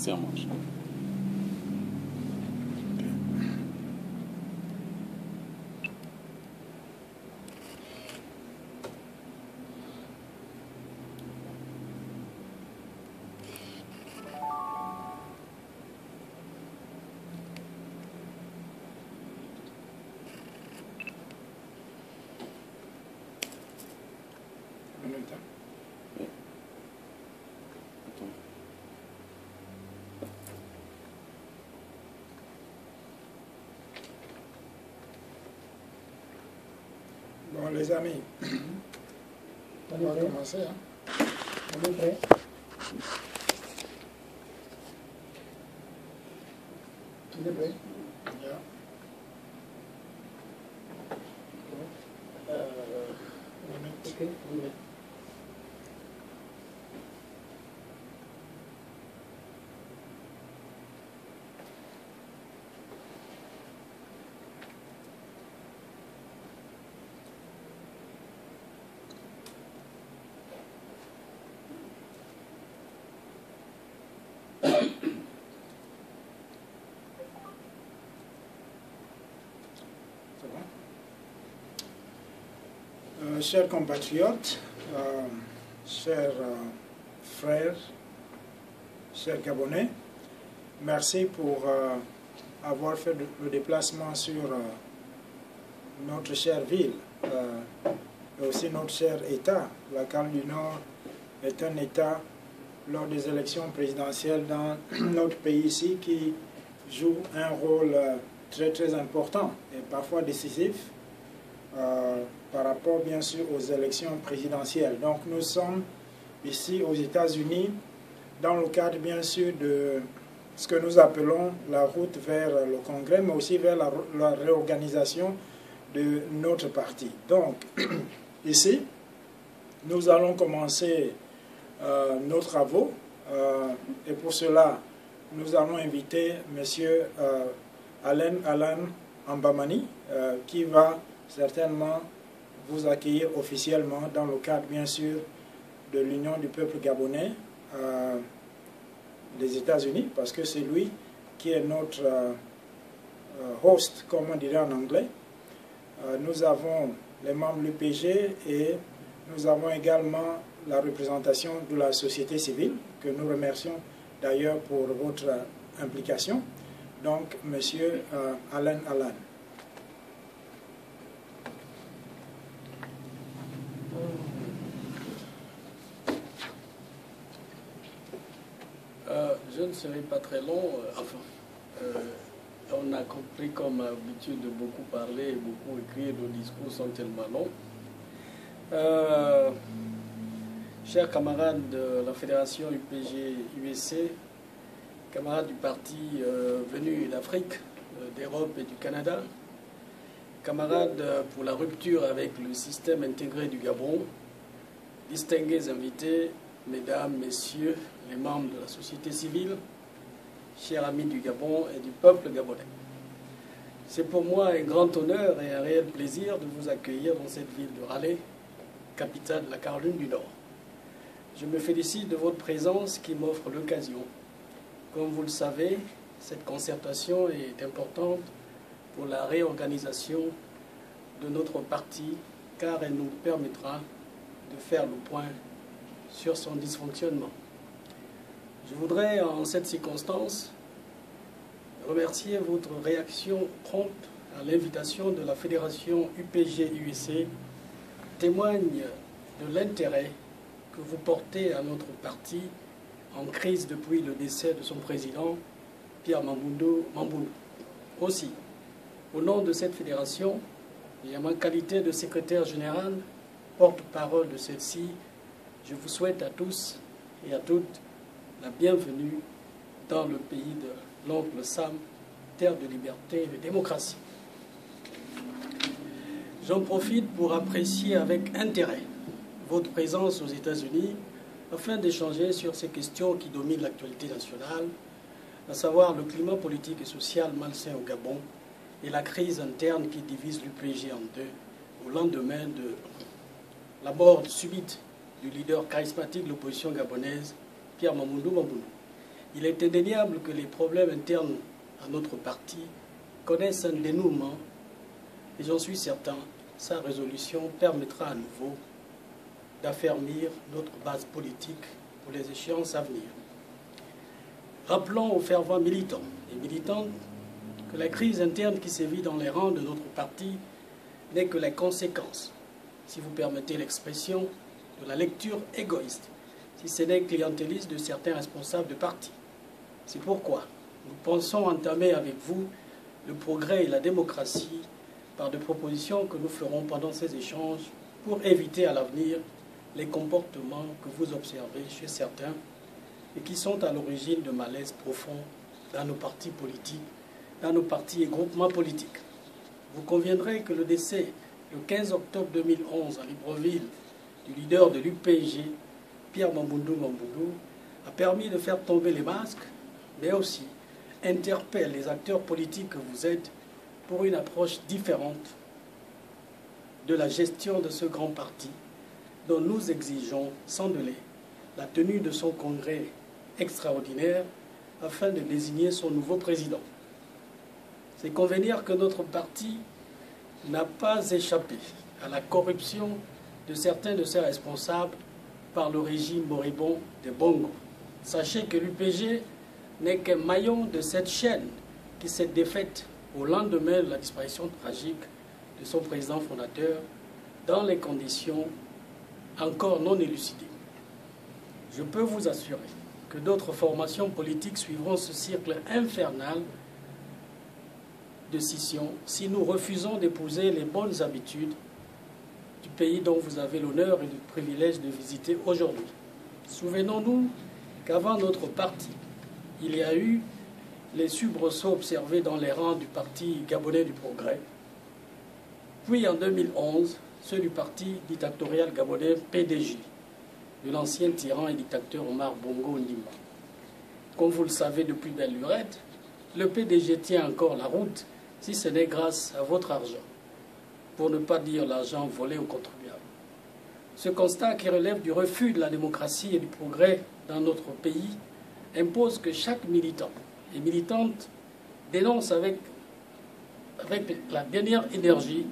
C'est à moi. En même temps. Oui. Attends. Bon, les amis, on va commencer. Hein. On est prêt? On est prêt? Yeah. Ok, on est. C'est bon? Chers compatriotes, chers frères, chers Gabonais, merci pour avoir fait le déplacement sur notre chère ville et aussi notre cher État. La Cameroun du Nord est un État lors des élections présidentielles dans notre pays ici qui joue un rôle très très important et parfois décisif par rapport bien sûr aux élections présidentielles. Donc nous sommes ici aux États-Unis dans le cadre bien sûr de ce que nous appelons la route vers le Congrès, mais aussi vers la réorganisation de notre parti. Donc ici, nous allons commencer nos travaux et pour cela, nous allons inviter M. Alan Ambamani qui va certainement vous accueillir officiellement dans le cadre bien sûr de l'Union du peuple gabonais des États-Unis, parce que c'est lui qui est notre host, comme on dirait en anglais. Nous avons les membres de l'UPG et nous avons également la représentation de la société civile, que nous remercions d'ailleurs pour votre implication. Donc, M. Alan. Je ne serai pas très long. On a compris comme habitude de beaucoup parler et beaucoup écrire. Nos discours sont tellement longs. Chers camarades de la Fédération UPG-USC, camarades du parti venus d'Afrique, d'Europe et du Canada, camarades pour la rupture avec le système intégré du Gabon, distingués invités, mesdames, messieurs, les membres de la société civile, chers amis du Gabon et du peuple gabonais. C'est pour moi un grand honneur et un réel plaisir de vous accueillir dans cette ville de Raleigh, capitale de la Caroline du Nord. Je me félicite de votre présence qui m'offre l'occasion. Comme vous le savez, cette concertation est importante pour la réorganisation de notre parti, car elle nous permettra de faire le point sur son dysfonctionnement. Je voudrais, en cette circonstance, remercier votre réaction prompte à l'invitation de la Fédération UPG-USC, témoigne de l'intérêt que vous portez à notre parti en crise depuis le décès de son président, Pierre Mamboundou. Aussi, au nom de cette fédération, et en ma qualité de secrétaire général, porte-parole de celle-ci, je vous souhaite à tous et à toutes la bienvenue dans le pays de l'oncle Sam, terre de liberté et de démocratie. J'en profite pour apprécier avec intérêt votre présence aux États-Unis afin d'échanger sur ces questions qui dominent l'actualité nationale, à savoir le climat politique et social malsain au Gabon et la crise interne qui divise l'UPG en deux au lendemain de la mort subite du leader charismatique de l'opposition gabonaise, Pierre Mamboundou. Il est indéniable que les problèmes internes à notre parti connaissent un dénouement et j'en suis certain, sa résolution permettra à nouveau d'affermir notre base politique pour les échéances à venir. Rappelons aux fervents militants et militantes que la crise interne qui sévit dans les rangs de notre parti n'est que la conséquence, si vous permettez l'expression, de la lecture égoïste, si ce n'est clientéliste de certains responsables de parti. C'est pourquoi nous pensons entamer avec vous le progrès et la démocratie par des propositions que nous ferons pendant ces échanges pour éviter à l'avenir les comportements que vous observez chez certains et qui sont à l'origine de malaise profond dans nos partis politiques, dans nos partis et groupements politiques. Vous conviendrez que le décès, le 15 octobre 2011 à Libreville, du leader de l'UPG, Pierre Mamboundou Mamboundou, a permis de faire tomber les masques, mais aussi interpelle les acteurs politiques que vous êtes pour une approche différente de la gestion de ce grand parti dont nous exigeons sans délai la tenue de son congrès extraordinaire afin de désigner son nouveau président. C'est convenir que notre parti n'a pas échappé à la corruption de certains de ses responsables par le régime moribond de Bongo. Sachez que l'UPG n'est qu'un maillon de cette chaîne qui s'est défaite au lendemain de la disparition tragique de son président fondateur dans les conditions encore non élucidées. Je peux vous assurer que d'autres formations politiques suivront ce cercle infernal de scission si nous refusons d'épouser les bonnes habitudes du pays dont vous avez l'honneur et le privilège de visiter aujourd'hui. Souvenons-nous qu'avant notre parti, il y a eu les soubresauts observés dans les rangs du Parti gabonais du progrès, puis en 2011, ceux du Parti dictatorial gabonais PDG, de l'ancien tyran et dictateur Omar Bongo Ondimba. Comme vous le savez depuis belle lurette, le PDG tient encore la route, si ce n'est grâce à votre argent, pour ne pas dire l'argent volé aux contribuables. Ce constat qui relève du refus de la démocratie et du progrès dans notre pays impose que chaque militant et militante dénonce avec la dernière énergie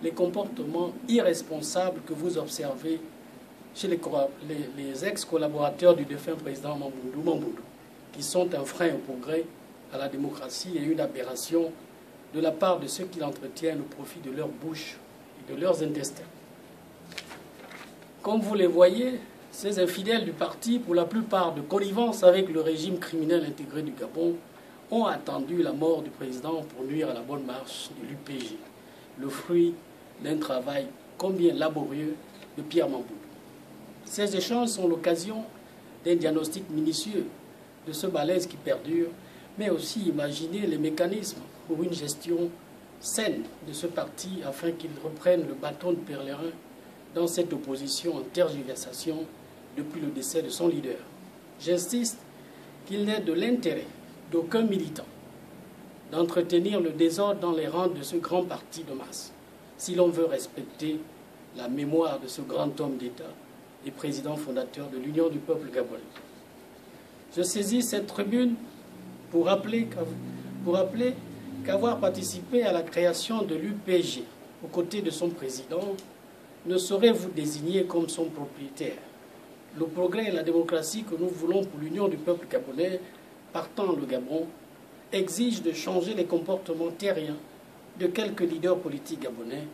les comportements irresponsables que vous observez chez les ex-collaborateurs du défunt président Mamboundou Mamboundou, qui sont un frein au progrès, à la démocratie et une aberration de la part de ceux qui l'entretiennent au profit de leur bouche et de leurs intestins. Comme vous les voyez, ces infidèles du parti, pour la plupart de connivence avec le régime criminel intégré du Gabon, ont attendu la mort du président pour nuire à la bonne marche de l'UPG, le fruit d'un travail combien laborieux de Pierre Mamboundou. Ces échanges sont l'occasion d'un diagnostic minutieux de ce malaise qui perdure, mais aussi imaginer les mécanismes pour une gestion saine de ce parti afin qu'il reprenne le bâton de pèlerin dans cette opposition en tergiversation depuis le décès de son leader. J'insiste qu'il n'est de l'intérêt d'aucun militant d'entretenir le désordre dans les rangs de ce grand parti de masse, si l'on veut respecter la mémoire de ce grand homme d'État et président fondateur de l'Union du peuple gabonais. Je saisis cette tribune pour rappeler qu'avoir participé à la création de l'UPG aux côtés de son président ne saurait vous désigner comme son propriétaire. Le progrès et la démocratie que nous voulons pour l'union du peuple gabonais, partant le Gabon, exigent de changer les comportements terriens de quelques leaders politiques gabonais.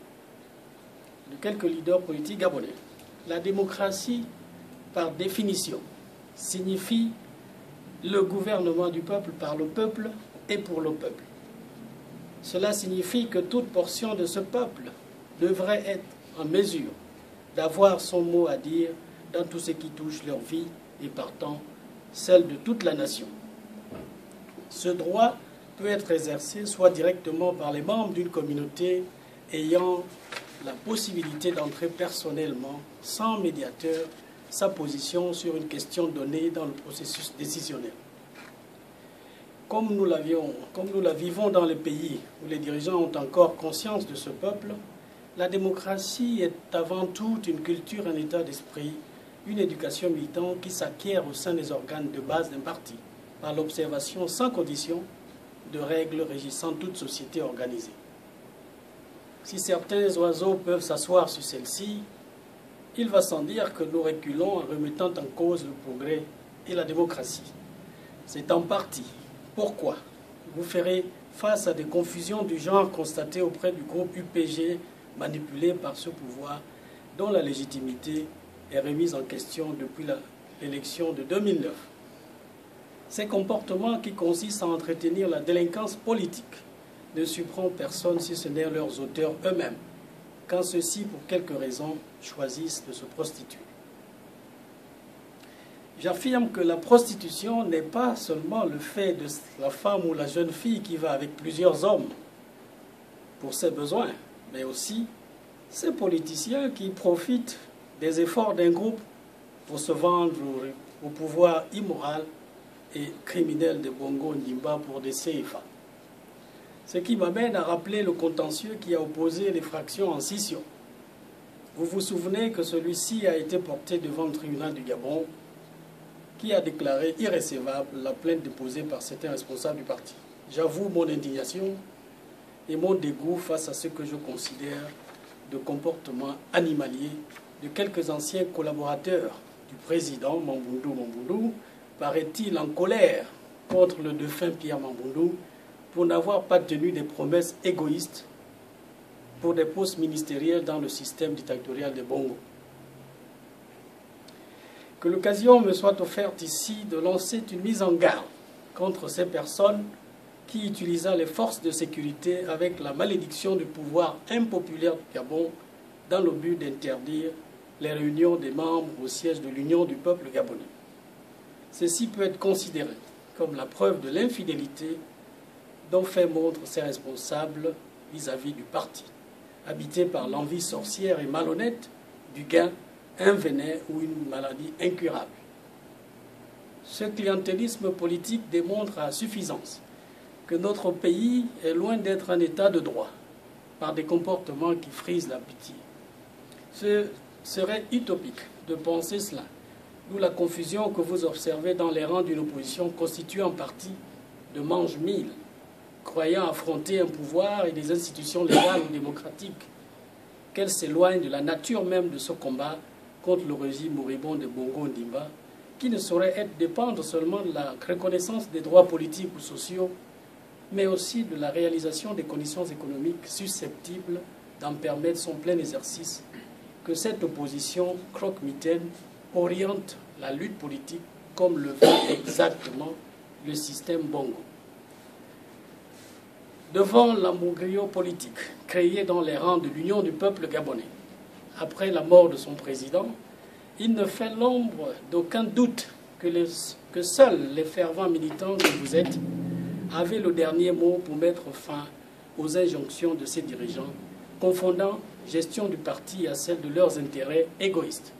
La démocratie, par définition, signifie le gouvernement du peuple par le peuple et pour le peuple. Cela signifie que toute portion de ce peuple devrait être en mesure d'avoir son mot à dire dans tout ce qui touche leur vie et partant celle de toute la nation. Ce droit peut être exercé soit directement par les membres d'une communauté ayant la possibilité d'entrer personnellement, sans médiateur, sa position sur une question donnée dans le processus décisionnel. Comme nous la vivons dans les pays où les dirigeants ont encore conscience de ce peuple, la démocratie est avant tout une culture, un état d'esprit, une éducation militante qui s'acquiert au sein des organes de base d'un parti. par l'observation sans condition de règles régissant toute société organisée. Si certains oiseaux peuvent s'asseoir sur celle-ci, il va sans dire que nous reculons en remettant en cause le progrès et la démocratie. C'est en partie pourquoi vous ferez face à des confusions du genre constatées auprès du groupe UPG manipulé par ce pouvoir dont la légitimité est remise en question depuis l'élection de 2009. Ces comportements qui consistent à entretenir la délinquance politique ne surprennent personne si ce n'est leurs auteurs eux-mêmes, quand ceux-ci, pour quelques raisons, choisissent de se prostituer. J'affirme que la prostitution n'est pas seulement le fait de la femme ou la jeune fille qui va avec plusieurs hommes pour ses besoins, mais aussi ces politiciens qui profitent des efforts d'un groupe pour se vendre au pouvoir immoral et criminel de Bongo Ndimba pour des CFA. Ce qui m'amène à rappeler le contentieux qui a opposé les fractions en scission. Vous vous souvenez que celui-ci a été porté devant le tribunal du Gabon, qui a déclaré irrecevable la plainte déposée par certains responsables du parti. J'avoue mon indignation et mon dégoût face à ce que je considère de comportement animalier de quelques anciens collaborateurs du président Mamboundou, paraît-il en colère contre le défunt Pierre Mamboundou pour n'avoir pas tenu des promesses égoïstes pour des postes ministériels dans le système dictatorial de Bongo. Que l'occasion me soit offerte ici de lancer une mise en garde contre ces personnes qui utilisent les forces de sécurité avec la malédiction du pouvoir impopulaire du Gabon dans le but d'interdire les réunions des membres au siège de l'Union du peuple gabonais. Ceci peut être considéré comme la preuve de l'infidélité dont fait montre ces responsables vis-à-vis du parti, habité par l'envie sorcière et malhonnête du gain, un venin ou une maladie incurable. Ce clientélisme politique démontre à suffisance que notre pays est loin d'être un état de droit, par des comportements qui frisent la pitié. Ce serait utopique de penser cela, d'où la confusion que vous observez dans les rangs d'une opposition constituée en partie de mange-mille, croyant affronter un pouvoir et des institutions légales ou démocratiques, qu'elle s'éloigne de la nature même de ce combat contre le régime moribond de Bongo Ndimba, qui ne saurait dépendre seulement de la reconnaissance des droits politiques ou sociaux, mais aussi de la réalisation des conditions économiques susceptibles d'en permettre son plein exercice, que cette opposition croque-mitaine oriente la lutte politique comme le veut exactement le système Bongo. Devant l'amougrio politique créé dans les rangs de l'Union du peuple gabonais, après la mort de son président, il ne fait l'ombre d'aucun doute que seuls les fervents militants que vous êtes avaient le dernier mot pour mettre fin aux injonctions de ses dirigeants, confondant gestion du parti à celle de leurs intérêts égoïstes.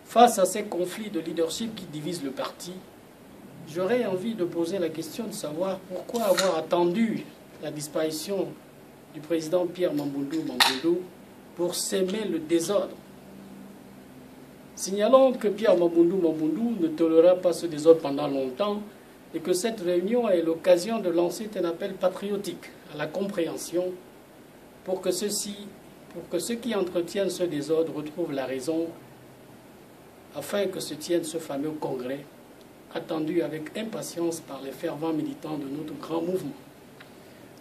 Face à ces conflits de leadership qui divisent le parti, j'aurais envie de poser la question de savoir pourquoi avoir attendu la disparition du président Pierre Mamboundou pour s'aimer le désordre. Signalons que Pierre Mamboundou ne tolérera pas ce désordre pendant longtemps et que cette réunion est l'occasion de lancer un appel patriotique à la compréhension pour que ceux qui entretiennent ce désordre retrouvent la raison afin que se tienne ce fameux congrès attendu avec impatience par les fervents militants de notre grand mouvement.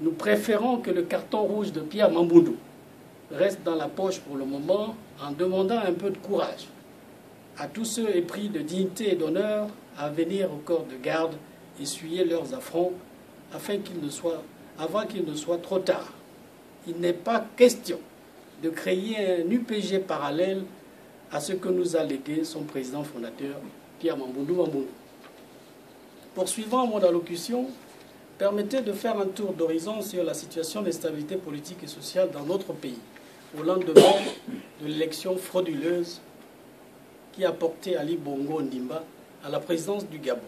Nous préférons que le carton rouge de Pierre Mamboundou reste dans la poche pour le moment en demandant un peu de courage à tous ceux épris de dignité et d'honneur à venir au corps de garde essuyer leurs affronts avant qu'il ne soit trop tard. Il n'est pas question de créer un UPG parallèle à ce que nous a légué son président fondateur, Pierre Mamboundou. Poursuivant mon allocution, permettez de faire un tour d'horizon sur la situation d'instabilité politique et sociale dans notre pays, au lendemain de l'élection frauduleuse qui a porté Ali Bongo Ndimba à la présidence du Gabon.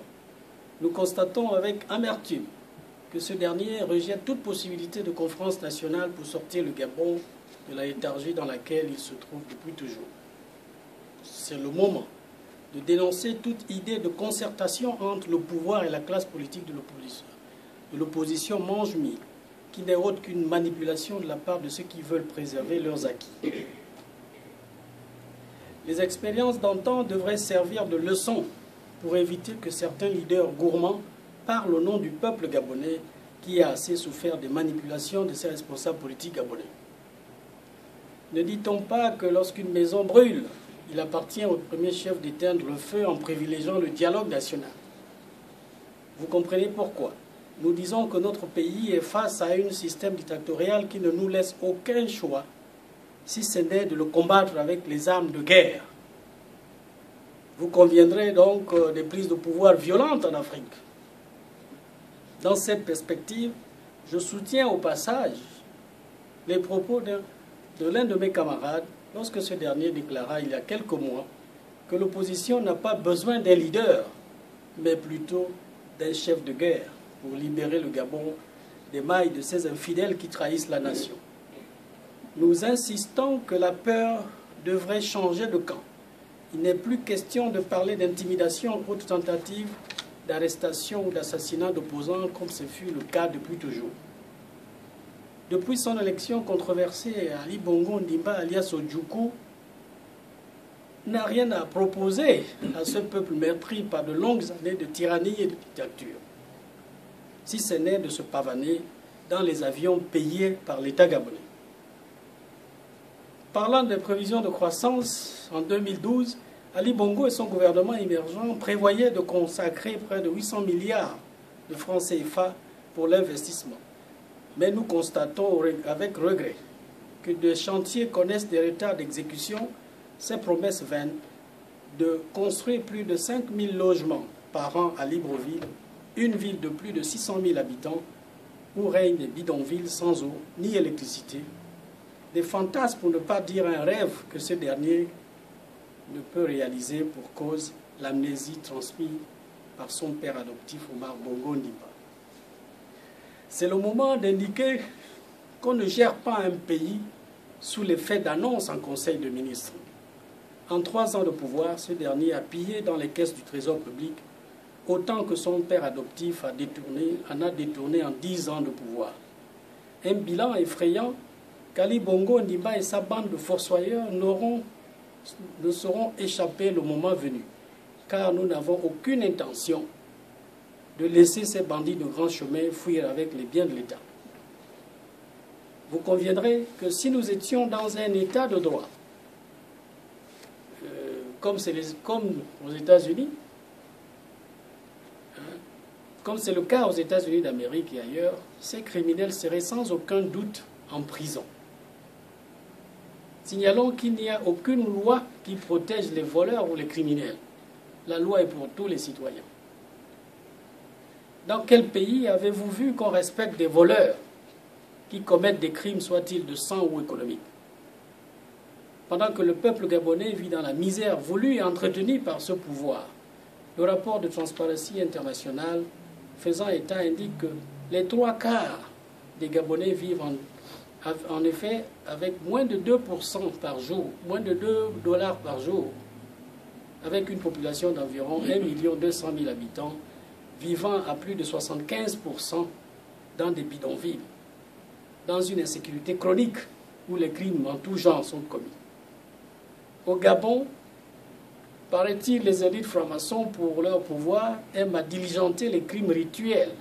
Nous constatons avec amertume que ce dernier rejette toute possibilité de conférence nationale pour sortir le Gabon de la léthargie dans laquelle il se trouve depuis toujours. C'est le moment de dénoncer toute idée de concertation entre le pouvoir et la classe politique de l'opposition mange-mie, qui n'est autre qu'une manipulation de la part de ceux qui veulent préserver leurs acquis. Les expériences d'antan devraient servir de leçon pour éviter que certains leaders gourmands parlent au nom du peuple gabonais qui a assez souffert des manipulations de ses responsables politiques gabonais. Ne dit-on pas que lorsqu'une maison brûle, il appartient au premier chef d'éteindre le feu en privilégiant le dialogue national? Vous comprenez pourquoi nous disons que notre pays est face à un système dictatorial qui ne nous laisse aucun choix, si ce n'est de le combattre avec les armes de guerre. Vous conviendrez donc des prises de pouvoir violentes en Afrique. Dans cette perspective, je soutiens au passage les propos de l'un de mes camarades lorsque ce dernier déclara il y a quelques mois que l'opposition n'a pas besoin d'un leader, mais plutôt d'un chef de guerre pour libérer le Gabon des mailles de ces infidèles qui trahissent la nation. Nous insistons que la peur devrait changer de camp. Il n'est plus question de parler d'intimidation ou de tentative d'arrestation ou d'assassinat d'opposants comme ce fut le cas depuis toujours. Depuis son élection controversée, Ali Bongo Ondimba, alias Ojukwu, n'a rien à proposer à ce peuple meurtri par de longues années de tyrannie et de dictature, si ce n'est de se pavaner dans les avions payés par l'État gabonais. Parlant des prévisions de croissance, en 2012, Ali Bongo et son gouvernement émergent prévoyaient de consacrer près de 800 milliards de francs CFA pour l'investissement. Mais nous constatons avec regret que des chantiers connaissent des retards d'exécution, ces promesses vaines de construire plus de 5 000 logements par an à Libreville, une ville de plus de 600 000 habitants, où règnent des bidonvilles sans eau ni électricité, des fantasmes pour ne pas dire un rêve que ce dernier ne peut réaliser pour cause l'amnésie transmise par son père adoptif Omar Bongo Ondimba. C'est le moment d'indiquer qu'on ne gère pas un pays sous l'effet d'annonces en Conseil de ministres. En 3 ans de pouvoir, ce dernier a pillé dans les caisses du Trésor public autant que son père adoptif en a détourné en 10 ans de pouvoir. Un bilan effrayant qu'Ali Bongo Ondimba et sa bande de fossoyeurs ne seront échappés le moment venu, car nous n'avons aucune intention de laisser ces bandits de grand chemin fuir avec les biens de l'État. Vous conviendrez que si nous étions dans un État de droit, comme aux États-Unis, comme c'est le cas aux États-Unis d'Amérique et ailleurs, ces criminels seraient sans aucun doute en prison. Signalons qu'il n'y a aucune loi qui protège les voleurs ou les criminels. La loi est pour tous les citoyens. Dans quel pays avez-vous vu qu'on respecte des voleurs qui commettent des crimes, soient-ils de sang ou économiques? Pendant que le peuple gabonais vit dans la misère voulue et entretenue par ce pouvoir, le rapport de Transparency International faisant état indique que les 3/4 des Gabonais vivent en effet avec moins de 2% par jour, moins de $2 par jour, avec une population d'environ 1 200 000 habitants, vivant à plus de 75% dans des bidonvilles, dans une insécurité chronique où les crimes en tout genre sont commis. Au Gabon, paraît-il, les élites francs-maçons, pour leur pouvoir, aiment à diligenter les crimes rituels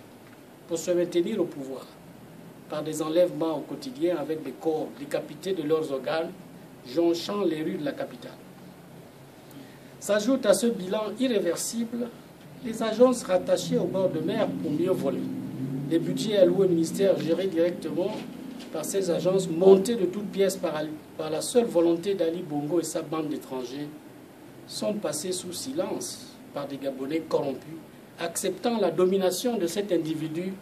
pour se maintenir au pouvoir, par des enlèvements au quotidien avec des corps décapités de leurs organes, jonchant les rues de la capitale. S'ajoute à ce bilan irréversible les agences rattachées au bord de mer pour mieux voler. Les budgets alloués au ministère gérés directement par ces agences, montés de toutes pièces par la seule volonté d'Ali Bongo et sa bande d'étrangers, sont passés sous silence par des Gabonais corrompus, acceptant la domination de cet individu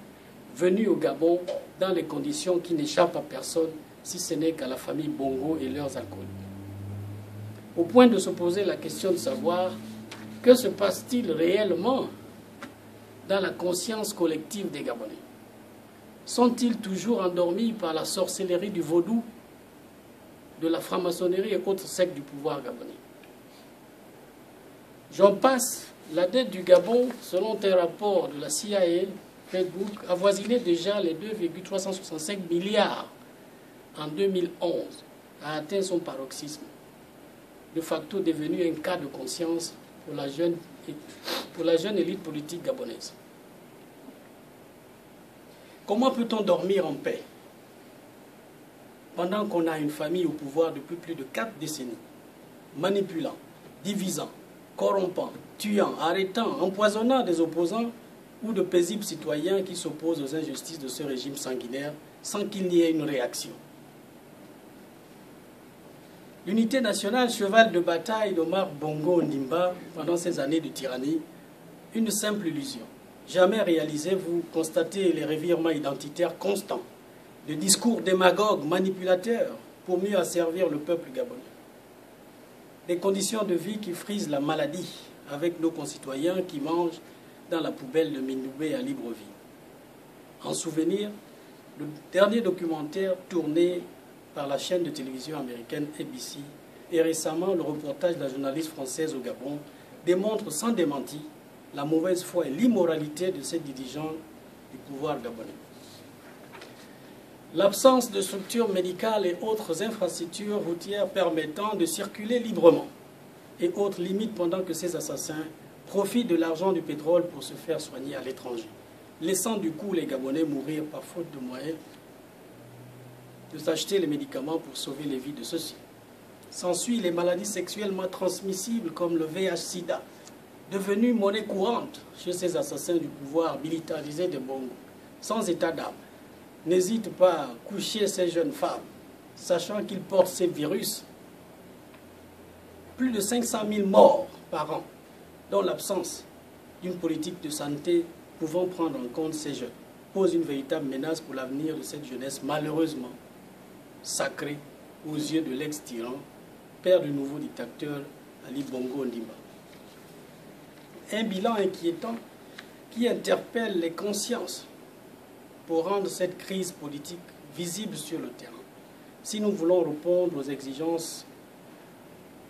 venu au Gabon dans les conditions qui n'échappent à personne, si ce n'est qu'à la famille Bongo et leurs alcooliques. Au point de se poser la question de savoir que se passe-t-il réellement dans la conscience collective des Gabonais? Sont-ils toujours endormis par la sorcellerie du vaudou, de la franc-maçonnerie et autres sectes du pouvoir gabonais? J'en passe, la dette du Gabon, selon un rapport de la CIA, Facebook, avoisinait déjà les 2,365 milliards en 2011, a atteint son paroxysme, de facto devenu un cas de conscience pour la jeune élite politique gabonaise. Comment peut-on dormir en paix pendant qu'on a une famille au pouvoir depuis plus de 4 décennies, manipulant, divisant, corrompant, tuant, arrêtant, empoisonnant des opposants ou de paisibles citoyens qui s'opposent aux injustices de ce régime sanguinaire sans qu'il n'y ait une réaction? L'unité nationale, cheval de bataille d'Omar Bongo Ondimba pendant ces années de tyrannie, une simple illusion. Jamais réalisée, vous constatez les revirements identitaires constants, de discours démagogues, manipulateurs, pour mieux asservir le peuple gabonais. Des conditions de vie qui frisent la maladie avec nos concitoyens qui mangent dans la poubelle de Mindoubé à Libreville. En souvenir, le dernier documentaire tourné par la chaîne de télévision américaine ABC et récemment le reportage de la journaliste française au Gabon démontrent sans démenti la mauvaise foi et l'immoralité de ces dirigeants du pouvoir gabonais. L'absence de structures médicales et autres infrastructures routières permettant de circuler librement et autres limites pendant que ces assassins profitent de l'argent du pétrole pour se faire soigner à l'étranger, laissant du coup les Gabonais mourir par faute de moyens de s'acheter les médicaments pour sauver les vies de ceux-ci. S'ensuit les maladies sexuellement transmissibles comme le VIH-Sida, devenues monnaie courante chez ces assassins du pouvoir militarisé de Bongo, sans état d'âme. N'hésite pas à coucher ces jeunes femmes, sachant qu'ils portent ces virus. Plus de 500 000 morts par an, dont l'absence d'une politique de santé pouvant prendre en compte ces jeunes, pose une véritable menace pour l'avenir de cette jeunesse malheureusement sacrée aux yeux de l'ex-tyran, père du nouveau dictateur Ali Bongo Ondimba. Un bilan inquiétant qui interpelle les consciences pour rendre cette crise politique visible sur le terrain. Si nous voulons répondre aux exigences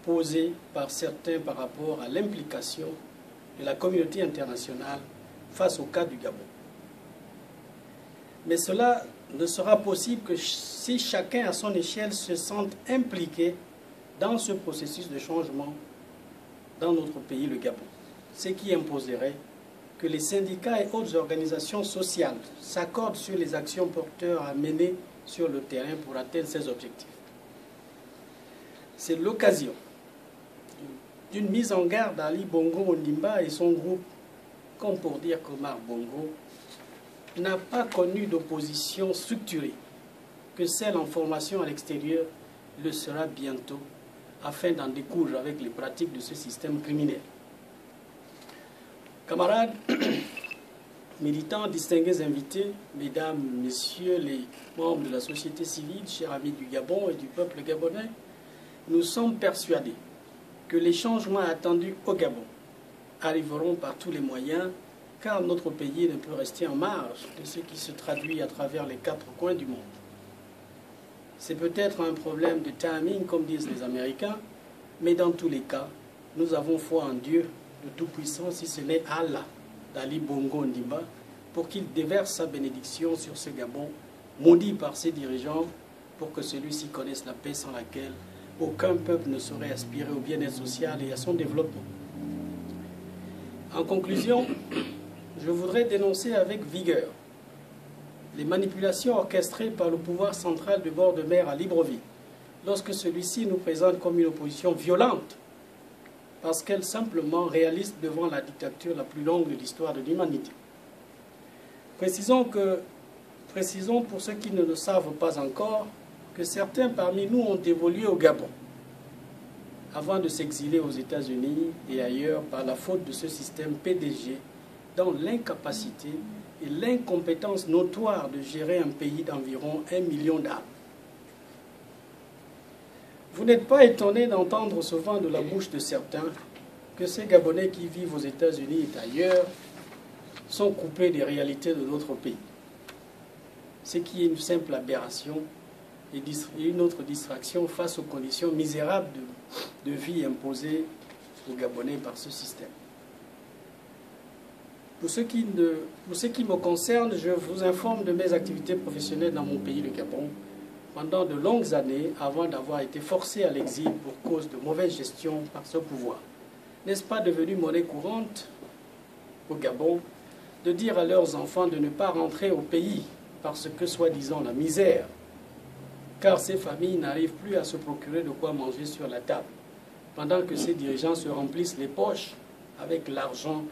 posées par certains par rapport à l'implication de la communauté internationale face au cas du Gabon. Mais cela ne sera possible que si chacun à son échelle se sente impliqué dans ce processus de changement dans notre pays, le Gabon. Ce qui imposerait que les syndicats et autres organisations sociales s'accordent sur les actions porteurs à mener sur le terrain pour atteindre ces objectifs. C'est l'occasion d'une mise en garde d'Ali Bongo Ondimba et son groupe, comme pour dire qu'Omar Bongo n'a pas connu d'opposition structurée, que celle en formation à l'extérieur le sera bientôt, afin d'en découdre avec les pratiques de ce système criminel. Camarades, militants, distingués invités, mesdames, messieurs les membres de la société civile, chers amis du Gabon et du peuple gabonais, nous sommes persuadés que les changements attendus au Gabon arriveront par tous les moyens, car notre pays ne peut rester en marge de ce qui se traduit à travers les 4 coins du monde. C'est peut-être un problème de timing, comme disent les Américains, mais dans tous les cas, nous avons foi en Dieu, de Tout-Puissant, si ce n'est Allah, d'Ali Bongo Ondimba, pour qu'il déverse sa bénédiction sur ce Gabon, maudit par ses dirigeants, pour que celui-ci connaisse la paix sans laquelle aucun peuple ne saurait aspirer au bien-être social et à son développement. En conclusion, je voudrais dénoncer avec vigueur les manipulations orchestrées par le pouvoir central de bord de mer à Libreville, lorsque celui-ci nous présente comme une opposition violente, parce qu'elle simplement réaliste devant la dictature la plus longue de l'histoire de l'humanité. Précisons pour ceux qui ne le savent pas encore, que certains parmi nous ont évolué au Gabon, avant de s'exiler aux États-Unis et ailleurs par la faute de ce système PDG, dans l'incapacité et l'incompétence notoire de gérer un pays d'environ 1 million d'âmes. Vous n'êtes pas étonné d'entendre souvent de la bouche de certains que ces Gabonais qui vivent aux États-Unis et ailleurs sont coupés des réalités de notre pays. Ce qui est une simple aberration et une autre distraction face aux conditions misérables de vie imposées aux Gabonais par ce système. Pour ce qui me concerne, je vous informe de mes activités professionnelles dans mon pays, le Gabon, pendant de longues années avant d'avoir été forcé à l'exil pour cause de mauvaise gestion par ce pouvoir. N'est-ce pas devenu monnaie courante au Gabon de dire à leurs enfants de ne pas rentrer au pays parce que, soi-disant, la misère, car ces familles n'arrivent plus à se procurer de quoi manger sur la table, pendant que ces dirigeants se remplissent les poches avec l'argent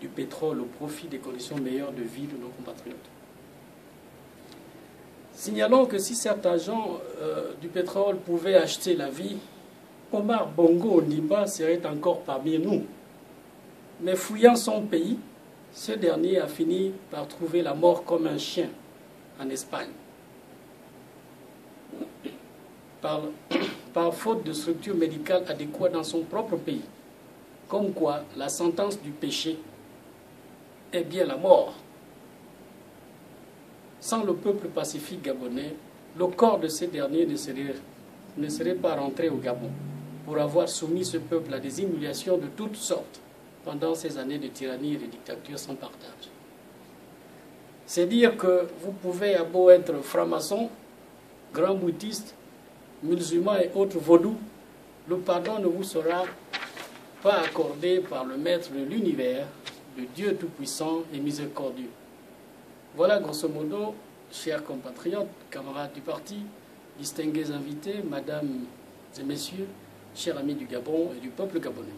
du pétrole au profit des conditions meilleures de vie de nos compatriotes. Signalons que si cet argent du pétrole pouvait acheter la vie, Omar Bongo Ondimba serait encore parmi nous. Mais fouillant son pays, ce dernier a fini par trouver la mort comme un chien en Espagne. Par faute de structure médicale adéquate dans son propre pays. Comme quoi, la sentence du péché est bien la mort. Sans le peuple pacifique gabonais, le corps de ces derniers ne serait pas rentré au Gabon pour avoir soumis ce peuple à des humiliations de toutes sortes pendant ces années de tyrannie et de dictature sans partage. C'est dire que vous pouvez à beau être franc-maçon, grand bouddhiste, musulman et autres vaudous, le pardon ne vous sera pas accordé par le maître de l'univers, le Dieu tout-puissant et miséricordieux. Voilà grosso modo, chers compatriotes, camarades du parti, distingués invités, mesdames et messieurs, chers amis du Gabon et du peuple gabonais,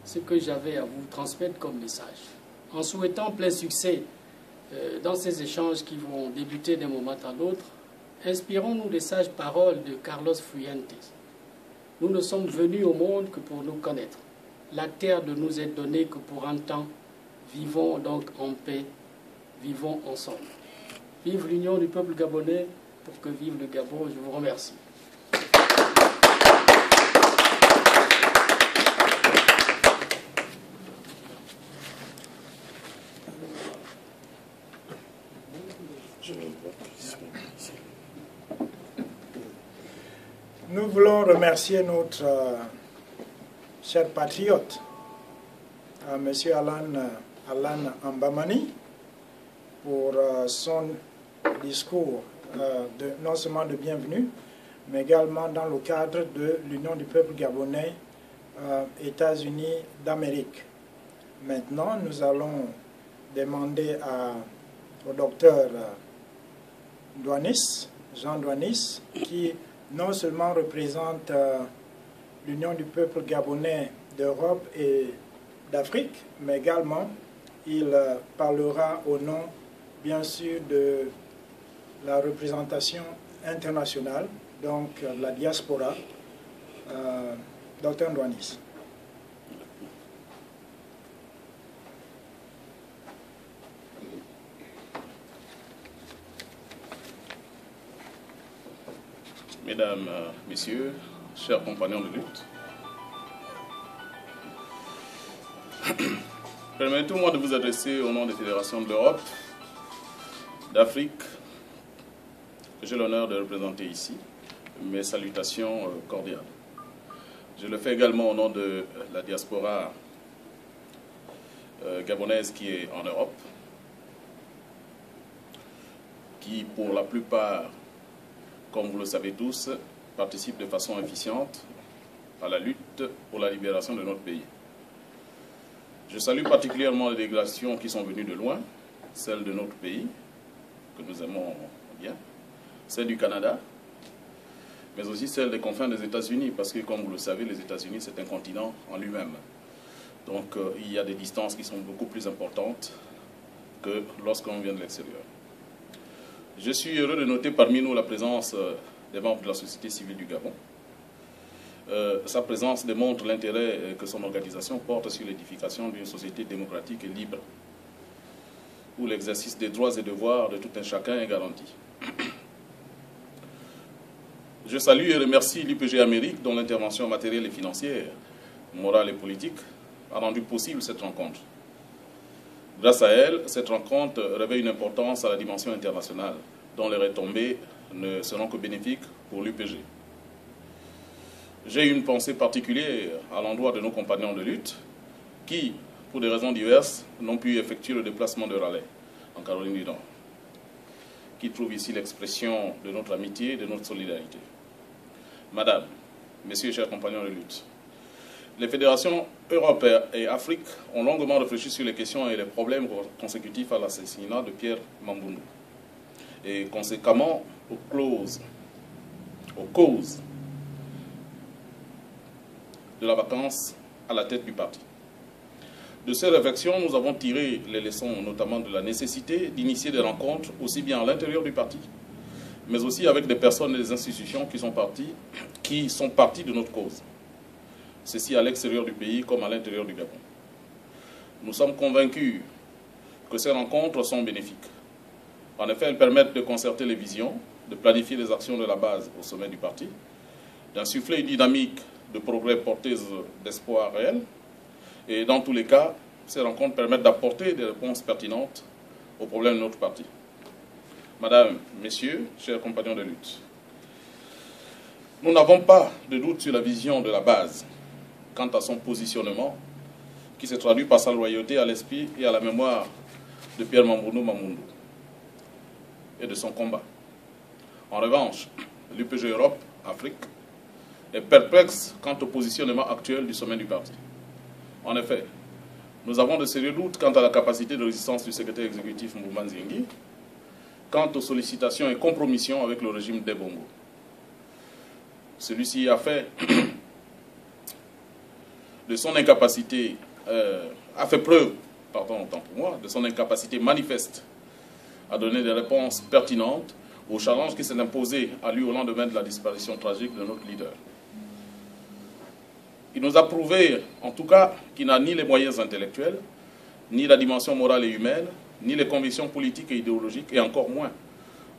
ce que j'avais à vous transmettre comme message. En souhaitant plein succès dans ces échanges qui vont débuter d'un moment à l'autre, inspirons-nous des sages paroles de Carlos Fuentes. Nous ne sommes venus au monde que pour nous connaître. La terre ne nous est donnée que pour un temps. Vivons donc en paix, vivons ensemble. Vive l'union du peuple gabonais, pour que vive le Gabon. Je vous remercie. Nous voulons remercier notre cher patriote, M. Alan Ambamani, pour son discours non seulement de bienvenue, mais également dans le cadre de l'Union du peuple gabonais États-Unis d'Amérique. Maintenant, nous allons demander au docteur Jean Douanis, qui non seulement représente l'Union du peuple gabonais d'Europe et d'Afrique, mais également il parlera au nom, bien sûr, de la représentation internationale, donc la diaspora. Dr. Douanis. Mesdames, Messieurs, chers compagnons de lutte, permettez-moi de vous adresser au nom des fédérations de l'Europe, d'Afrique, que j'ai l'honneur de représenter ici, mes salutations cordiales. Je le fais également au nom de la diaspora gabonaise qui est en Europe, qui pour la plupart, comme vous le savez tous, participe de façon efficiente à la lutte pour la libération de notre pays. Je salue particulièrement les délégations qui sont venues de loin, celles de notre pays, que nous aimons bien, celles du Canada, mais aussi celles des confins des États-Unis, parce que, comme vous le savez, les États-Unis, c'est un continent en lui-même. Donc, il y a des distances qui sont beaucoup plus importantes que lorsqu'on vient de l'extérieur. Je suis heureux de noter parmi nous la présence des membres de la société civile du Gabon. Sa présence démontre l'intérêt que son organisation porte sur l'édification d'une société démocratique et libre, où l'exercice des droits et devoirs de tout un chacun est garanti. Je salue et remercie l'UPG Amérique, dont l'intervention matérielle et financière, morale et politique, a rendu possible cette rencontre. Grâce à elle, cette rencontre revêt une importance à la dimension internationale, dont les retombées ne seront que bénéfiques pour l'UPG. j'ai une pensée particulière à l'endroit de nos compagnons de lutte qui, pour des raisons diverses, n'ont pu effectuer le déplacement de Raleigh, en Caroline du Nord, qui trouve ici l'expression de notre amitié et de notre solidarité. Madame, Messieurs et chers compagnons de lutte, les fédérations Europe et Afrique ont longuement réfléchi sur les questions et les problèmes consécutifs à l'assassinat de Pierre Mamboundou et conséquemment aux causes de la vacance à la tête du parti. De ces réflexions, nous avons tiré les leçons notamment de la nécessité d'initier des rencontres aussi bien à l'intérieur du parti, mais aussi avec des personnes et des institutions qui sont parties de notre cause. Ceci à l'extérieur du pays comme à l'intérieur du Gabon. Nous sommes convaincus que ces rencontres sont bénéfiques. En effet, elles permettent de concerter les visions, de planifier les actions de la base au sommet du parti, d'insuffler une dynamique de progrès porteuse d'espoir réel. Et dans tous les cas, ces rencontres permettent d'apporter des réponses pertinentes aux problèmes de notre parti. Madame, Messieurs, chers compagnons de lutte, nous n'avons pas de doute sur la vision de la base quant à son positionnement, qui se traduit par sa loyauté à l'esprit et à la mémoire de Pierre Mamboundou et de son combat. En revanche, l'UPG Europe, Afrique, est perplexe quant au positionnement actuel du sommet du parti. En effet, nous avons de sérieux doutes quant à la capacité de résistance du secrétaire exécutif Mbouba Nzingi, quant aux sollicitations et compromissions avec le régime des Bongo. Celui-ci a fait de son incapacité, de son incapacité manifeste à donner des réponses pertinentes au challenge qui s'est imposé à lui au lendemain de la disparition tragique de notre leader. Il nous a prouvé, en tout cas, qu'il n'a ni les moyens intellectuels, ni la dimension morale et humaine, ni les convictions politiques et idéologiques, et encore moins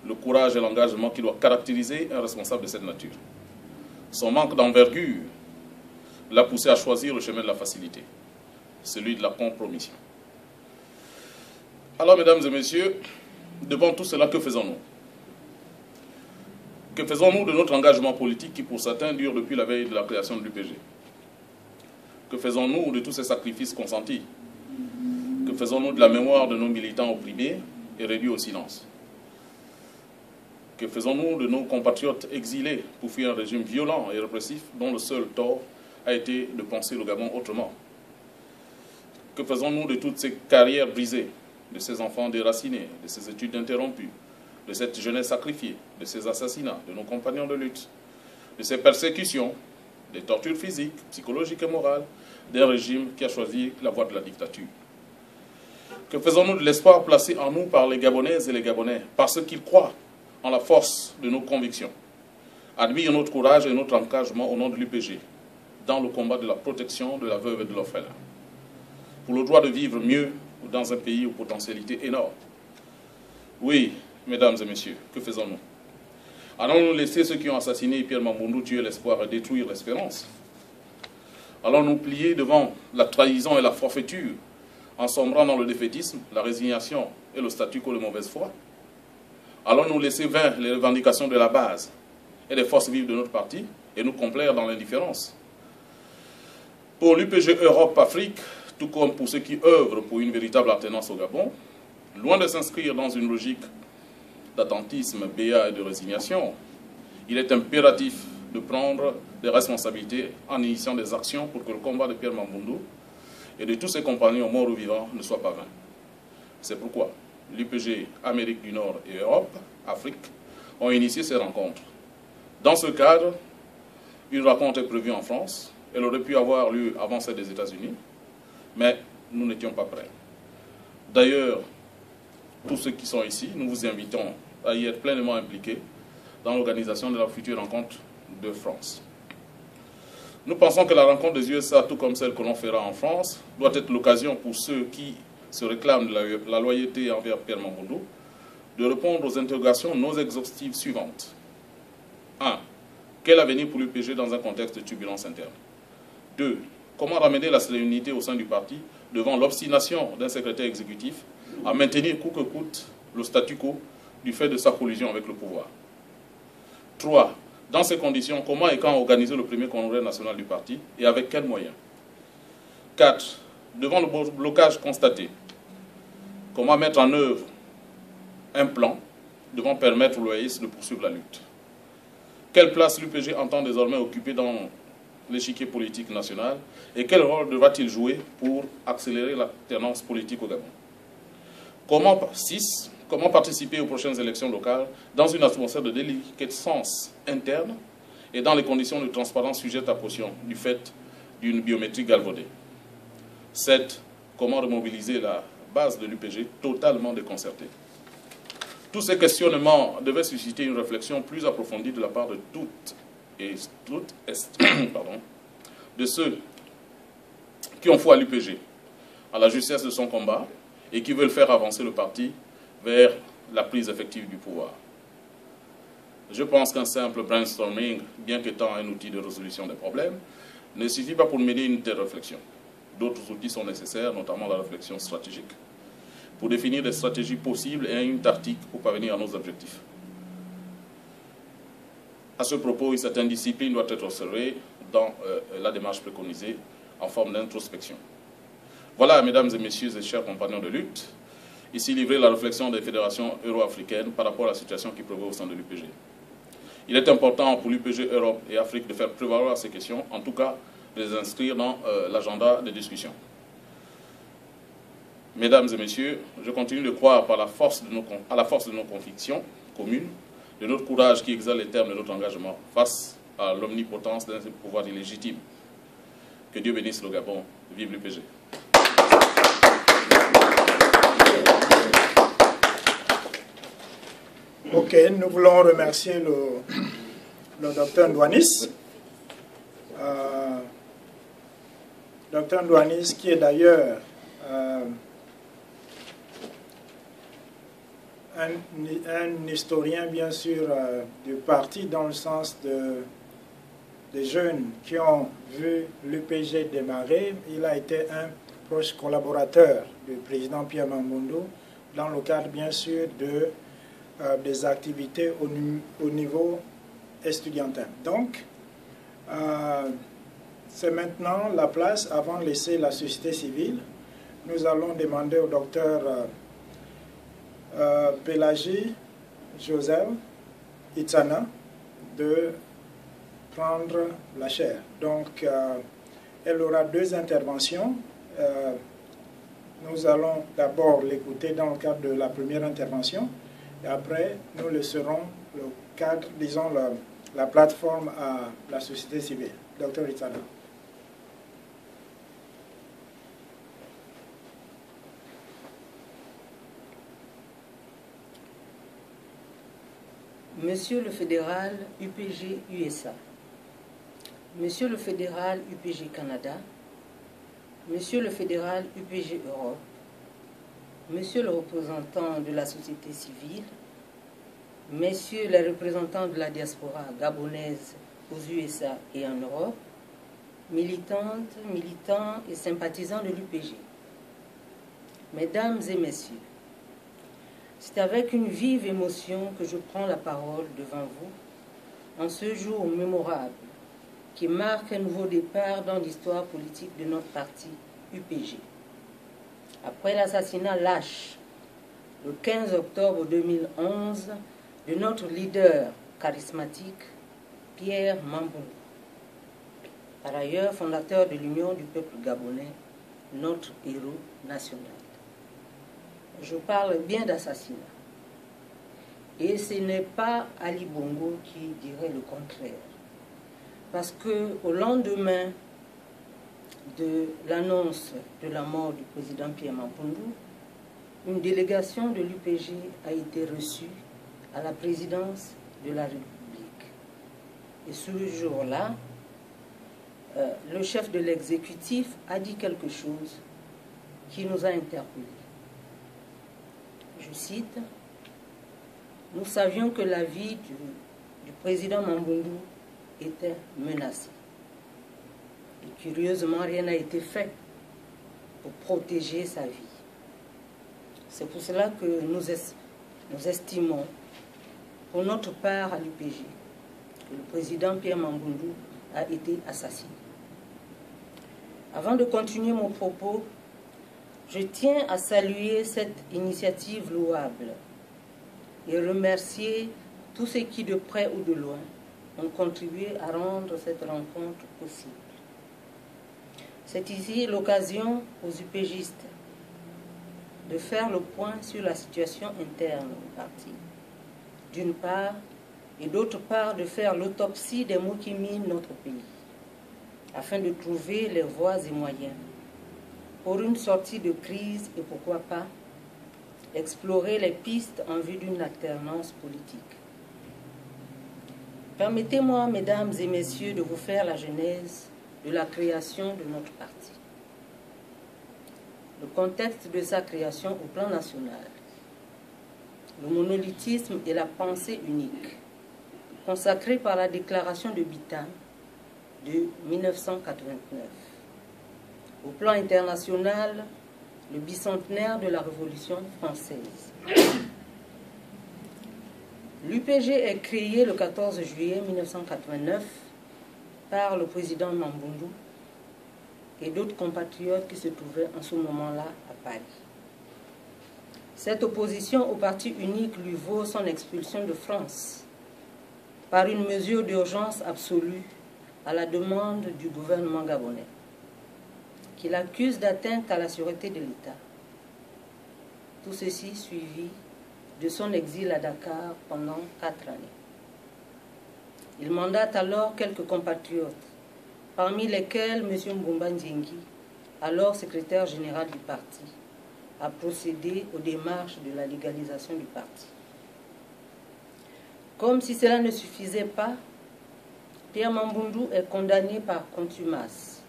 le courage et l'engagement qui doivent caractériser un responsable de cette nature. Son manque d'envergure l'a poussé à choisir le chemin de la facilité, celui de la compromission. Alors, mesdames et messieurs, devant tout cela, que faisons-nous? Que faisons-nous de notre engagement politique qui, pour certains, dure depuis la veille de la création de l'UPG? Que faisons-nous de tous ces sacrifices consentis? Que faisons-nous de la mémoire de nos militants opprimés et réduits au silence? Que faisons-nous de nos compatriotes exilés pour fuir un régime violent et répressif dont le seul tort a été de penser le Gabon autrement? Que faisons-nous de toutes ces carrières brisées, de ces enfants déracinés, de ces études interrompues, de cette jeunesse sacrifiée, de ces assassinats, de nos compagnons de lutte, de ces persécutions, des tortures physiques, psychologiques et morales, d'un régime qui a choisi la voie de la dictature? Que faisons-nous de l'espoir placé en nous par les Gabonaises et les Gabonais, parce qu'ils croient en la force de nos convictions, admirent notre courage et notre engagement au nom de l'UPG, dans le combat de la protection de la veuve et de l'orphelin, pour le droit de vivre mieux dans un pays aux potentialités énormes? Oui, mesdames et messieurs, que faisons-nous? Allons-nous laisser ceux qui ont assassiné Pierre Mamboundou tuer l'espoir et détruire l'espérance? Allons-nous plier devant la trahison et la forfaiture, en sombrant dans le défaitisme, la résignation et le statu quo de mauvaise foi? Allons-nous laisser vain les revendications de la base et des forces vives de notre parti et nous complaire dans l'indifférence? Pour l'UPG Europe-Afrique, tout comme pour ceux qui œuvrent pour une véritable alternance au Gabon, loin de s'inscrire dans une logique d'attentisme béat et de résignation, il est impératif de prendre des responsabilités en initiant des actions pour que le combat de Pierre Mamboundou et de tous ses compagnons morts ou vivants ne soit pas vain. C'est pourquoi l'UPG Amérique du Nord et Europe, Afrique, ont initié ces rencontres. Dans ce cadre, une rencontre est prévue en France. Elle aurait pu avoir lieu avant celle des États-Unis, mais nous n'étions pas prêts. D'ailleurs, tous ceux qui sont ici, nous vous invitons à y être pleinement impliqués dans l'organisation de la future rencontre de France. Nous pensons que la rencontre des USA, tout comme celle que l'on fera en France, doit être l'occasion pour ceux qui se réclament de la loyauté envers Pierre Mamboundou de répondre aux interrogations non exhaustives suivantes. 1. Quel avenir pour l'UPG dans un contexte de turbulence interne? 2. Comment ramener la sérénité au sein du parti devant l'obstination d'un secrétaire exécutif à maintenir coûte que coûte le statu quo du fait de sa collision avec le pouvoir? 3. Dans ces conditions, comment et quand organiser le premier congrès national du parti et avec quels moyens? 4. Devant le blocage constaté, comment mettre en œuvre un plan devant permettre aux loyalistes de poursuivre la lutte? Quelle place l'UPG entend désormais occuper dans l'échiquier politique national et quel rôle devra-t-il jouer pour accélérer l'alternance politique au Gabon? 6. Comment participer aux prochaines élections locales dans une atmosphère de déliquescence interne et dans les conditions de transparence sujettes à caution du fait d'une biométrie galvaudée? 7. Comment remobiliser la base de l'UPG totalement déconcertée? Tous ces questionnements devaient susciter une réflexion plus approfondie de la part de de ceux qui ont foi à l'UPG, à la justesse de son combat et qui veulent faire avancer le parti vers la prise effective du pouvoir. Je pense qu'un simple brainstorming, bien qu'étant un outil de résolution des problèmes, ne suffit pas pour mener une telle réflexion. D'autres outils sont nécessaires, notamment la réflexion stratégique, pour définir des stratégies possibles et une tactique pour parvenir à nos objectifs. À ce propos, une certaine discipline doit être observée dans la démarche préconisée en forme d'introspection. Voilà, mesdames et messieurs et chers compagnons de lutte, ici livrée la réflexion des fédérations euro-africaines par rapport à la situation qui prévaut au sein de l'UPG. Il est important pour l'UPG Europe et Afrique de faire prévaloir ces questions, en tout cas de les inscrire dans l'agenda des discussions. Mesdames et messieurs, je continue de croire à la force de nos convictions communes, de notre courage qui exale les termes de notre engagement face à l'omnipotence d'un pouvoir illégitime. Que Dieu bénisse le Gabon. Vive l'UPG. Ok, nous voulons remercier le docteur Ndouanis. Docteur Ndouanis, qui est d'ailleurs un historien, bien sûr, du parti, dans le sens des jeunes qui ont vu l'UPG démarrer. Il a été un proche collaborateur du président Pierre Mamboundou, dans le cadre, bien sûr, des activités au niveau estudiantin. Donc, c'est maintenant la place, avant de laisser la société civile, nous allons demander au docteur Pélagie Joseph Itsana de prendre la chaire. Donc, elle aura 2 interventions. Nous allons d'abord l'écouter dans le cadre de la première intervention et après, nous laisserons le cadre, disons, la plateforme à la société civile. Docteur Itsana. Monsieur le fédéral UPG USA, Monsieur le fédéral UPG Canada, Monsieur le fédéral UPG Europe, Monsieur le représentant de la société civile, Messieurs les représentants de la diaspora gabonaise aux USA et en Europe, militantes, militants et sympathisants de l'UPG, Mesdames et Messieurs, c'est avec une vive émotion que je prends la parole devant vous en ce jour mémorable qui marque un nouveau départ dans l'histoire politique de notre parti UPG. Après l'assassinat lâche, le 15 octobre 2011, de notre leader charismatique, Pierre Mamboundou, par ailleurs fondateur de l'Union du peuple gabonais, notre héros national. Je parle bien d'assassinat. Et ce n'est pas Ali Bongo qui dirait le contraire. Parce qu'au lendemain de l'annonce de la mort du président Pierre Mamboundou, une délégation de l'UPG a été reçue à la présidence de la République. Et ce jour-là, le chef de l'exécutif a dit quelque chose qui nous a interpellés. Je cite, « Nous savions que la vie du président Mamboundou était menacée. Et curieusement, rien n'a été fait pour protéger sa vie. C'est pour cela que nous estimons, pour notre part à l'UPG, que le président Pierre Mamboundou a été assassiné. Avant de continuer mon propos, je tiens à saluer cette initiative louable et remercier tous ceux qui, de près ou de loin, ont contribué à rendre cette rencontre possible. C'est ici l'occasion aux UPGistes de faire le point sur la situation interne au parti, d'une part, et d'autre part de faire l'autopsie des maux qui minent notre pays, afin de trouver les voies et moyens pour une sortie de crise et pourquoi pas explorer les pistes en vue d'une alternance politique. Permettez-moi, mesdames et messieurs, de vous faire la genèse de la création de notre parti. Le contexte de sa création au plan national, le monolithisme et la pensée unique, consacrés par la déclaration de Bitam de 1989. Au plan international, le bicentenaire de la Révolution française. L'UPG est créé le 14 juillet 1989 par le président Mamboundou et d'autres compatriotes qui se trouvaient en ce moment-là à Paris. Cette opposition au parti unique lui vaut son expulsion de France par une mesure d'urgence absolue à la demande du gouvernement gabonais, qui l'accuse d'atteinte à la sûreté de l'État. Tout ceci suivi de son exil à Dakar pendant 4 années. Il mandate alors quelques compatriotes, parmi lesquels M. Mbumba Ndiengi, alors secrétaire général du parti, a procédé aux démarches de la légalisation du parti. Comme si cela ne suffisait pas, Pierre Mamboundou est condamné par contumace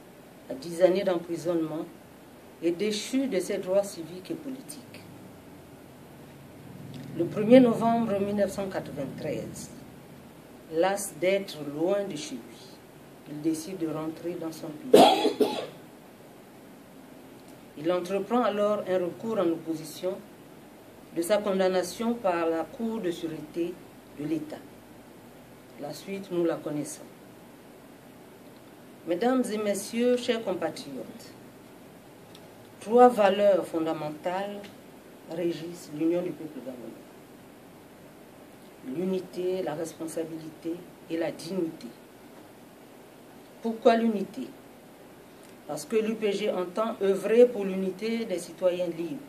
à 10 années d'emprisonnement et déchu de ses droits civiques et politiques. Le 1er novembre 1993, las d'être loin de chez lui, il décide de rentrer dans son pays. Il entreprend alors un recours en opposition de sa condamnation par la Cour de sûreté de l'État. La suite, nous la connaissons. Mesdames et messieurs, chers compatriotes, 3 valeurs fondamentales régissent l'union du peuple gabonais. L'unité, la responsabilité et la dignité. Pourquoi l'unité? Parce que l'UPG entend œuvrer pour l'unité des citoyens libres,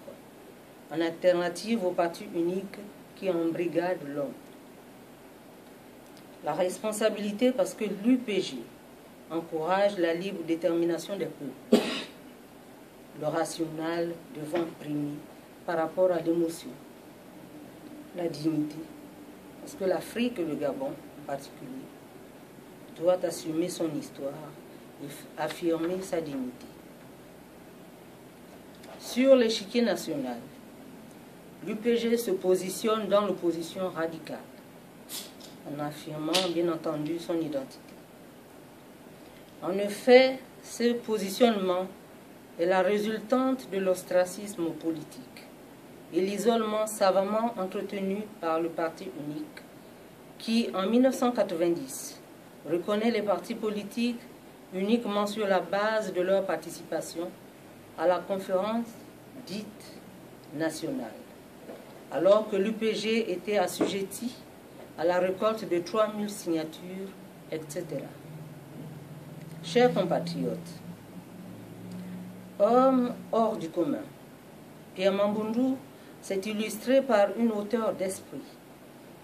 en alternative au parti unique qui embrigade l'homme. La responsabilité parce que l'UPG encourage la libre détermination des peuples, le rationnel devant primer par rapport à l'émotion. La dignité, parce que l'Afrique et le Gabon en particulier doit assumer son histoire et affirmer sa dignité. Sur l'échiquier national, l'UPG se positionne dans l'opposition radicale, en affirmant bien entendu son identité. En effet, ce positionnement est la résultante de l'ostracisme politique et l'isolement savamment entretenu par le parti unique qui, en 1990, reconnaît les partis politiques uniquement sur la base de leur participation à la conférence dite nationale, alors que l'UPG était assujetti à la récolte de 3000 signatures, etc. Chers compatriotes, homme hors du commun, Pierre Mamboundou s'est illustré par une hauteur d'esprit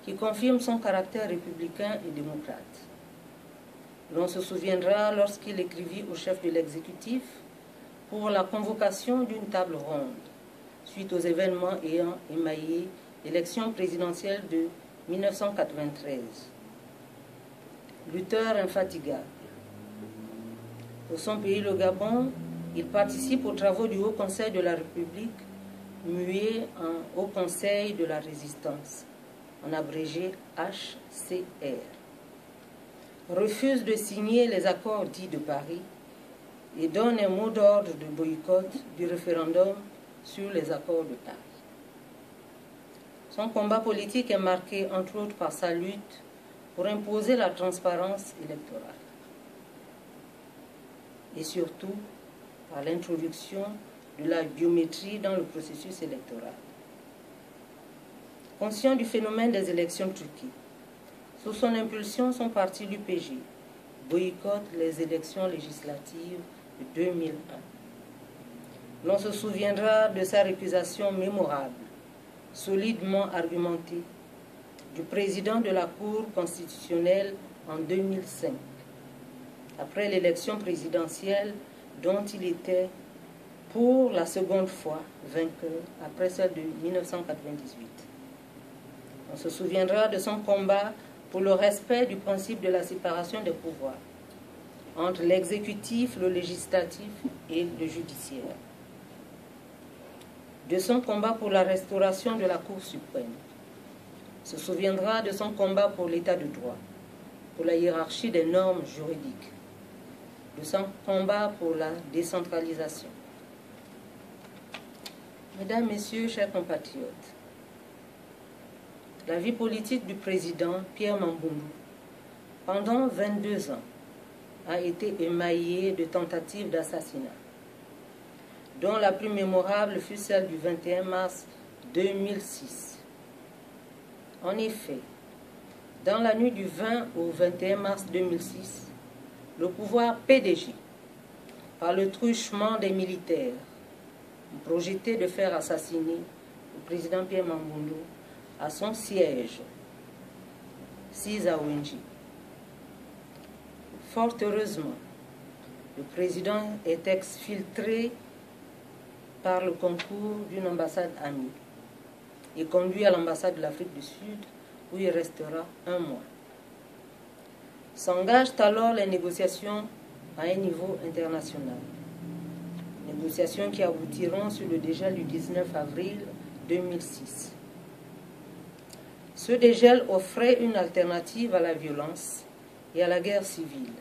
qui confirme son caractère républicain et démocrate. L'on se souviendra lorsqu'il écrivit au chef de l'exécutif pour la convocation d'une table ronde suite aux événements ayant émaillé l'élection présidentielle de 1993. Lutteur infatigable. Pour son pays, le Gabon, il participe aux travaux du Haut Conseil de la République, mué en Haut Conseil de la Résistance, en abrégé HCR. Refuse de signer les accords dits de Paris et donne un mot d'ordre de boycott du référendum sur les accords de Paris. Son combat politique est marqué entre autres par sa lutte pour imposer la transparence électorale. Et surtout, par l'introduction de la biométrie dans le processus électoral. Conscient du phénomène des élections truquées, sous son impulsion, son parti, l'UPG, boycotte les élections législatives de 2001. L'on se souviendra de sa récusation mémorable, solidement argumentée, du président de la Cour constitutionnelle en 2005, après l'élection présidentielle dont il était pour la seconde fois vainqueur après celle de 1998. On se souviendra de son combat pour le respect du principe de la séparation des pouvoirs entre l'exécutif, le législatif et le judiciaire. De son combat pour la restauration de la Cour suprême. On se souviendra de son combat pour l'état de droit, pour la hiérarchie des normes juridiques, de son combat pour la décentralisation. Mesdames, Messieurs, chers compatriotes, la vie politique du président Pierre Mamboundou, pendant 22 ans, a été émaillée de tentatives d'assassinat, dont la plus mémorable fut celle du 21 mars 2006. En effet, dans la nuit du 20 au 21 mars 2006, le pouvoir PDG, par le truchement des militaires, projetait de faire assassiner le président Pierre Mamboundou à son siège, 6 à Wenji. Fort heureusement, le président est exfiltré par le concours d'une ambassade amie et conduit à l'ambassade de l'Afrique du Sud où il restera 1 mois. S'engagent alors les négociations à un niveau international. Négociations qui aboutiront sur le dégel du 19 avril 2006. Ce dégel offrait une alternative à la violence et à la guerre civile.